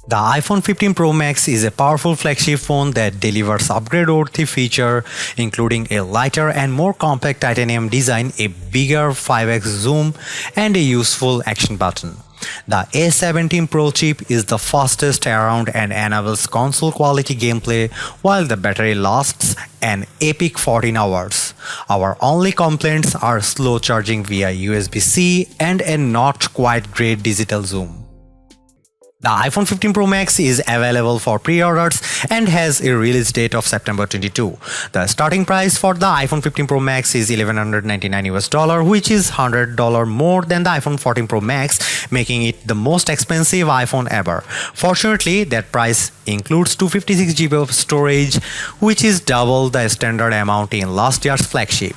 The iPhone 15 Pro Max is a powerful flagship phone that delivers upgrade-worthy features including a lighter and more compact titanium design, a bigger 5x zoom, and a useful action button. The A17 Pro chip is the fastest around and enables console-quality gameplay while the battery lasts an epic 14 hours. Our only complaints are slow charging via USB-C and a not quite great digital zoom. The iPhone 15 Pro Max is available for pre-orders and has a release date of September 22. The starting price for the iPhone 15 Pro Max is $1,199 which is $100 more than the iPhone 14 Pro Max, making it the most expensive iPhone ever. Fortunately, that price includes 256 GB of storage, which is double the standard amount in last year's flagship.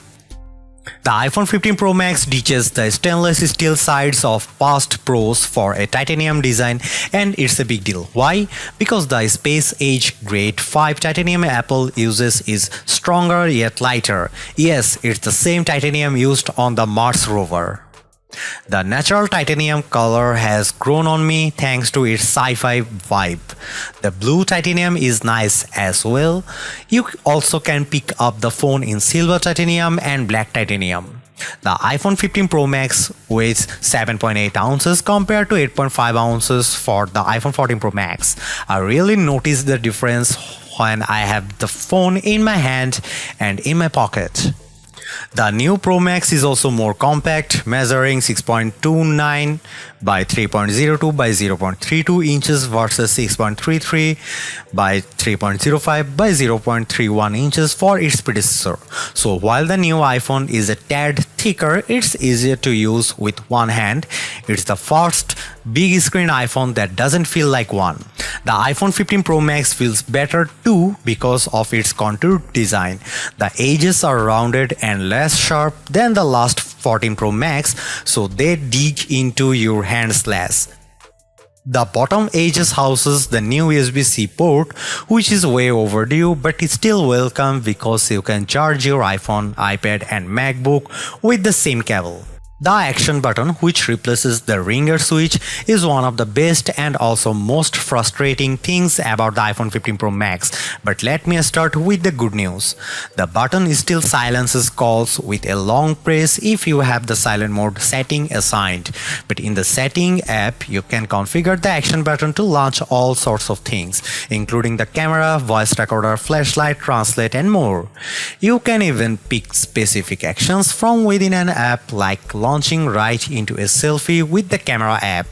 The iPhone 15 Pro Max ditches the stainless steel sides of past Pros for a titanium design, and it's a big deal. Why? Because the Space Age Grade 5 titanium Apple uses is stronger yet lighter. Yes, it's the same titanium used on the Mars rover. The natural titanium color has grown on me thanks to its sci-fi vibe. The blue titanium is nice as well. You also can pick up the phone in silver titanium and black titanium. The iPhone 15 Pro Max weighs 7.8 ounces compared to 8.5 ounces for the iPhone 14 Pro Max. I really notice the difference when I have the phone in my hand and in my pocket. The new Pro Max is also more compact, measuring 6.29 by 3.02 by 0.32 inches versus 6.33 by 3.05 by 0.31 inches for its predecessor. So while the new iPhone is a tad thicker, it's easier to use with one hand. It's the first big screen iPhone that doesn't feel like one. The iPhone 15 Pro Max feels better too because of its contoured design. The edges are rounded and less sharp than the last 14 Pro Max, so they dig into your hands less. The bottom edges houses the new USB-C port, which is way overdue, but is still welcome because you can charge your iPhone, iPad and MacBook with the same cable. The action button, which replaces the ringer switch, is one of the best and also most frustrating things about the iPhone 15 Pro Max. But let me start with the good news. The button still silences calls with a long press if you have the silent mode setting assigned. But in the setting app, you can configure the action button to launch all sorts of things, including the camera, voice recorder, flashlight, translate and more. You can even pick specific actions from within an app, like launching right into a selfie with the camera app.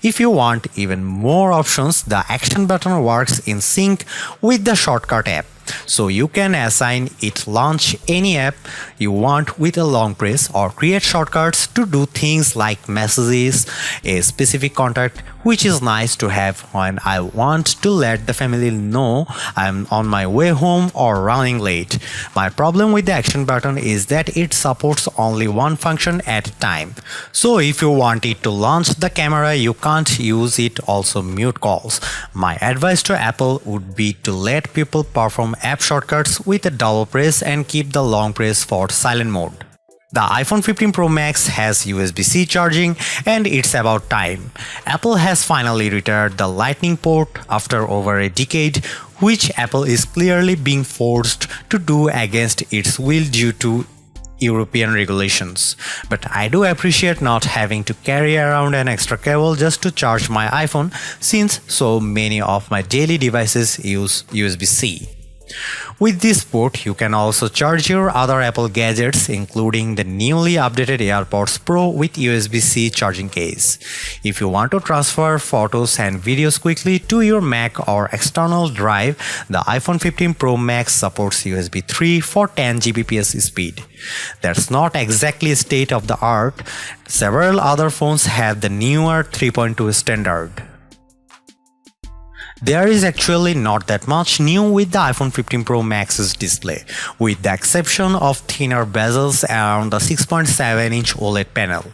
If you want even more options, the action button works in sync with the shortcut app. So you can assign it launch any app you want with a long press or create shortcuts to do things like messages, a specific contact, which is nice to have when I want to let the family know I'm on my way home or running late. My problem with the action button is that it supports only one function at a time. So if you want it to launch the camera, you can't use it also mute calls. My advice to Apple would be to let people perform app shortcuts with a double press and keep the long press for silent mode. The iPhone 15 Pro Max has USB-C charging, and it's about time. Apple has finally retired the Lightning port after over a decade, which Apple is clearly being forced to do against its will due to European regulations. But I do appreciate not having to carry around an extra cable just to charge my iPhone, since so many of my daily devices use USB-C. With this port, you can also charge your other Apple gadgets, including the newly updated AirPods Pro with USB-C charging case. If you want to transfer photos and videos quickly to your Mac or external drive, the iPhone 15 Pro Max supports USB 3 for 10 Gbps speed. That's not exactly state of the art. Several other phones have the newer 3.2 standard. There is actually not that much new with the iPhone 15 Pro Max's display, with the exception of thinner bezels around the 6.7-inch OLED panel.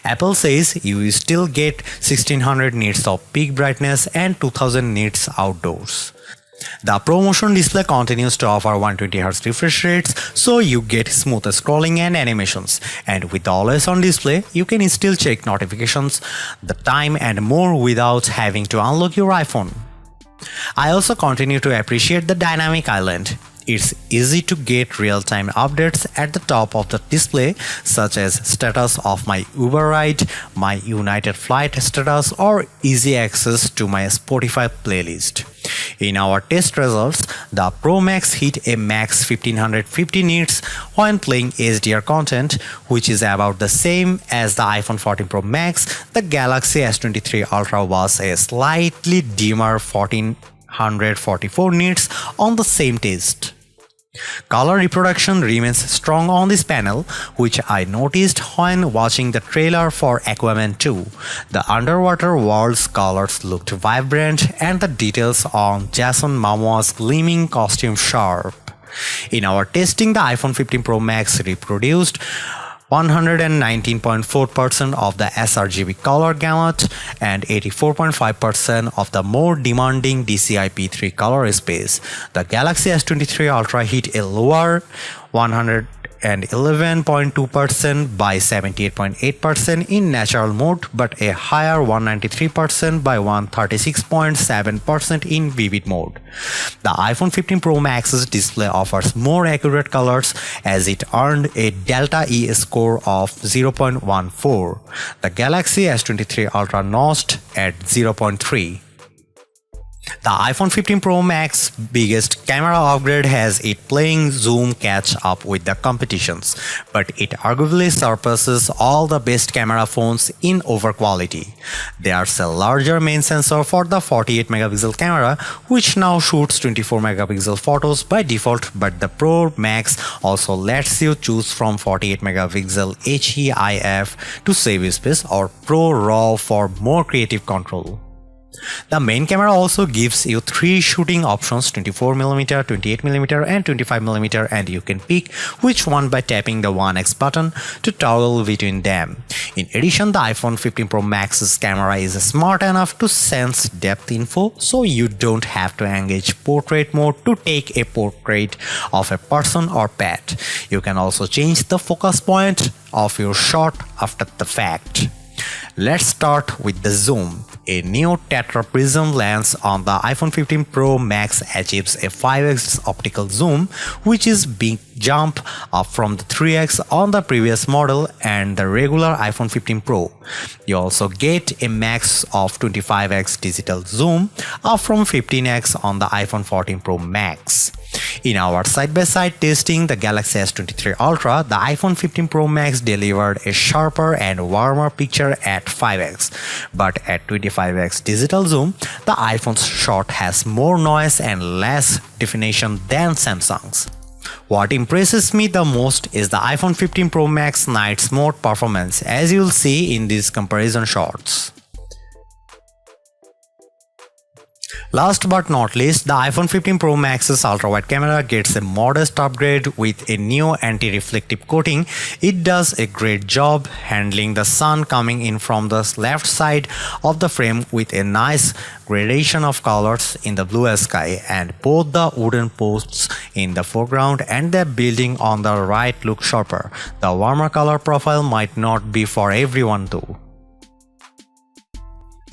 Apple says you still get 1600 nits of peak brightness and 2000 nits outdoors. The ProMotion display continues to offer 120Hz refresh rates, so you get smoother scrolling and animations. And with the always-on display, you can still check notifications, the time and more without having to unlock your iPhone. I also continue to appreciate the dynamic island. It's easy to get real-time updates at the top of the display, such as status of my Uber ride, my United Flight status, or easy access to my Spotify playlist. In our test results, the Pro Max hit a max 1550 nits when playing HDR content, which is about the same as the iPhone 14 Pro Max. The Galaxy S23 Ultra was a slightly dimmer 1444 nits on the same test. Color reproduction remains strong on this panel, which I noticed when watching the trailer for Aquaman 2. The underwater world's colors looked vibrant and the details on Jason Momoa's gleaming costume sharp. In our testing, the iPhone 15 Pro Max reproduced 119.4% of the sRGB color gamut and 84.5% of the more demanding DCI-P3 color space. The Galaxy S23 Ultra hit a lower 111.2% by 78.8% in natural mode, but a higher 193% by 136.7% in vivid mode. The iPhone 15 Pro Max's display offers more accurate colors as it earned a Delta E score of 0.14. The Galaxy S23 Ultra notched at 0.3. The iPhone 15 Pro Max biggest camera upgrade has it playing zoom catch up with the competitions, but it arguably surpasses all the best camera phones in over quality. There's a larger main sensor for the 48 megapixel camera, which now shoots 24 megapixel photos by default, but the Pro Max also lets you choose from 48 megapixel HEIF to save space or Pro RAW for more creative control. The main camera also gives you 3 shooting options: 24mm, 28mm and 25mm, and you can pick which one by tapping the 1x button to toggle between them. In addition, the iPhone 15 Pro Max's camera is smart enough to sense depth info, so you don't have to engage portrait mode to take a portrait of a person or pet. You can also change the focus point of your shot after the fact. Let's start with the zoom. A new tetra prism lens on the iPhone 15 Pro Max achieves a 5x optical zoom, which is big jump up from the 3x on the previous model and the regular iPhone 15 Pro. You also get a max of 25x digital zoom, up from 15x on the iPhone 14 Pro Max. In our side-by-side testing the Galaxy S23 Ultra, the iPhone 15 Pro Max delivered a sharper and warmer picture at 5x, but at 25x digital zoom, the iPhone's shot has more noise and less definition than Samsung's. What impresses me the most is the iPhone 15 Pro Max night mode performance, as you'll see in these comparison shots. Last but not least, the iPhone 15 Pro Max's ultra-wide camera gets a modest upgrade with a new anti-reflective coating. It does a great job handling the sun coming in from the left side of the frame with a nice gradation of colors in the blue sky, and both the wooden posts in the foreground and the building on the right look sharper. The warmer color profile might not be for everyone though.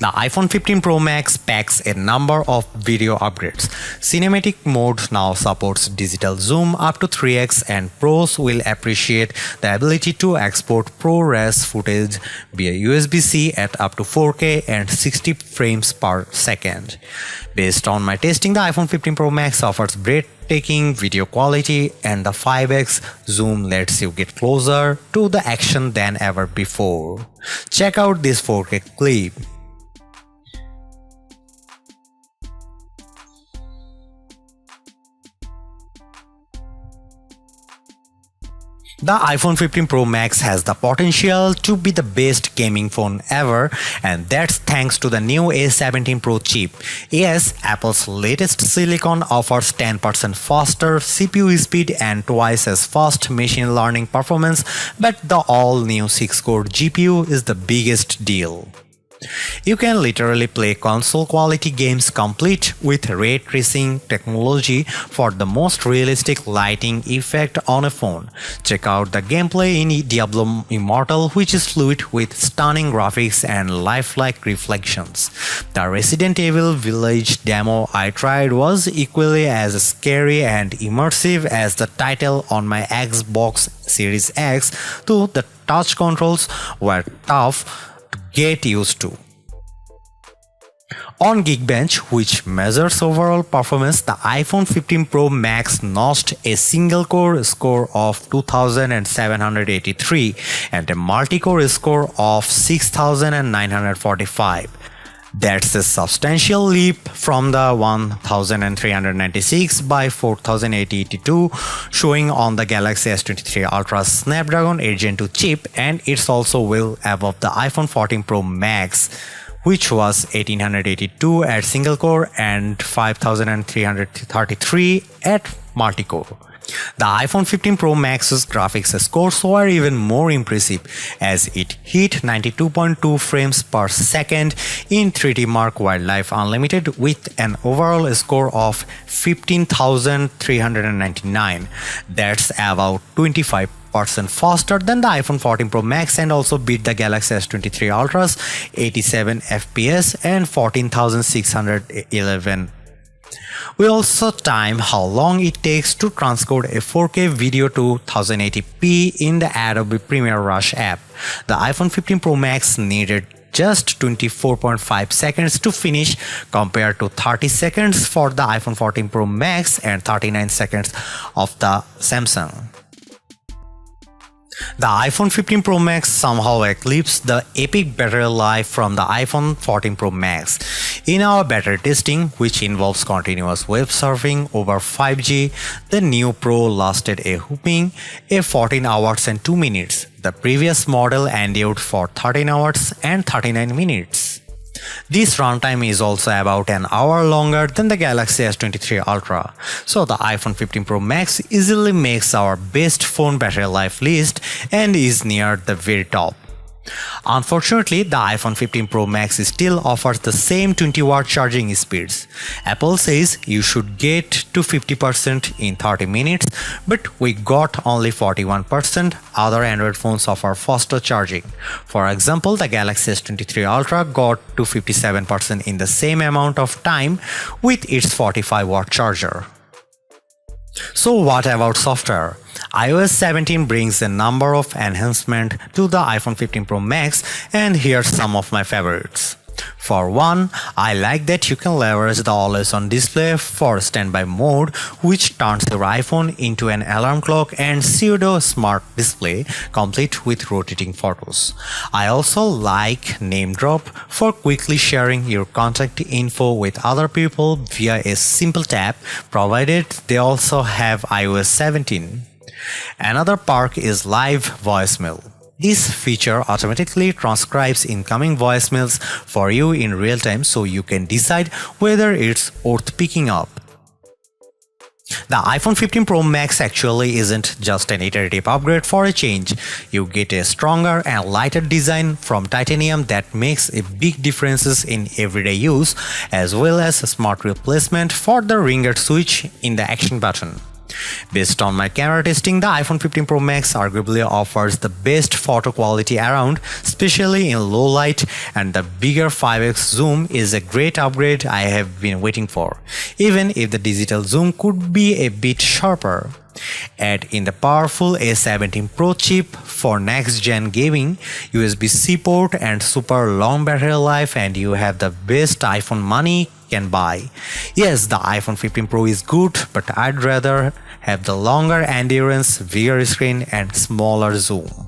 The iPhone 15 Pro Max packs a number of video upgrades. Cinematic mode now supports digital zoom up to 3x, and pros will appreciate the ability to export ProRes footage via USB-C at up to 4K and 60 frames per second. Based on my testing, the iPhone 15 Pro Max offers breathtaking video quality, and the 5x zoom lets you get closer to the action than ever before. Check out this 4K clip. The iPhone 15 Pro Max has the potential to be the best gaming phone ever, and that's thanks to the new A17 Pro chip. Yes, Apple's latest silicon offers 10% faster CPU speed and twice as fast machine learning performance, but the all-new 6-core GPU is the biggest deal. You can literally play console quality games complete with ray tracing technology for the most realistic lighting effect on a phone. Check out the gameplay in Diablo Immortal, which is fluid with stunning graphics and lifelike reflections. The Resident Evil Village demo I tried was equally as scary and immersive as the title on my Xbox Series X, though the touch controls were tough to get used to. On Geekbench, which measures overall performance, the iPhone 15 Pro Max notched a single-core score of 2783 and a multi-core score of 6945. That's a substantial leap from the 1396 by 4882 showing on the Galaxy S23 Ultra Snapdragon 8 Gen 2 chip, and it's also well above the iPhone 14 Pro Max, which was 1882 at single core and 5333 at multi-core. The iPhone 15 Pro Max's graphics scores were even more impressive as it hit 92.2 frames per second in 3D Mark Wildlife Unlimited with an overall score of 15,399. That's about 25% faster than the iPhone 14 Pro Max and also beat the Galaxy S23 Ultra's 87 FPS and 14,611. We also time how long it takes to transcode a 4K video to 1080p in the Adobe Premiere Rush app. The iPhone 15 Pro Max needed just 24.5 seconds to finish compared to 30 seconds for the iPhone 14 Pro Max and 39 seconds of the Samsung. The iPhone 15 Pro Max somehow eclipsed the epic battery life from the iPhone 14 Pro Max. In our beta testing, which involves continuous web surfing over 5G, the new Pro lasted a whopping 14 hours and 2 minutes. The previous model endured for 13 hours and 39 minutes. This runtime is also about an hour longer than the Galaxy S23 Ultra, so the iPhone 15 Pro Max easily makes our best phone battery life list and is near the very top. Unfortunately, the iPhone 15 Pro Max still offers the same 20-watt charging speeds. Apple says you should get to 50% in 30 minutes, but we got only 41%. Other Android phones offer faster charging. For example, the Galaxy S23 Ultra got to 57% in the same amount of time with its 45-watt charger. So what about software? iOS 17 brings a number of enhancements to the iPhone 15 Pro Max, and here's some of my favorites. For one, I like that you can leverage the always-on display for standby mode, which turns your iPhone into an alarm clock and pseudo-smart display complete with rotating photos. I also like Name Drop for quickly sharing your contact info with other people via a simple tap, provided they also have iOS 17. Another perk is live voicemail. This feature automatically transcribes incoming voicemails for you in real time, so you can decide whether it's worth picking up. The iPhone 15 Pro Max actually isn't just an iterative upgrade for a change. You get a stronger and lighter design from titanium that makes a big difference in everyday use, as well as a smart replacement for the ringer switch in the action button. Based on my camera testing, the iPhone 15 Pro Max arguably offers the best photo quality around, especially in low light, and the bigger 5x zoom is a great upgrade I have been waiting for, even if the digital zoom could be a bit sharper. Add in the powerful A17 Pro chip for next-gen gaming, USB-C port and super long battery life, and you have the best iPhone money can buy. Yes, the iPhone 15 Pro is good, but I'd rather have the longer endurance, bigger screen and smaller zoom.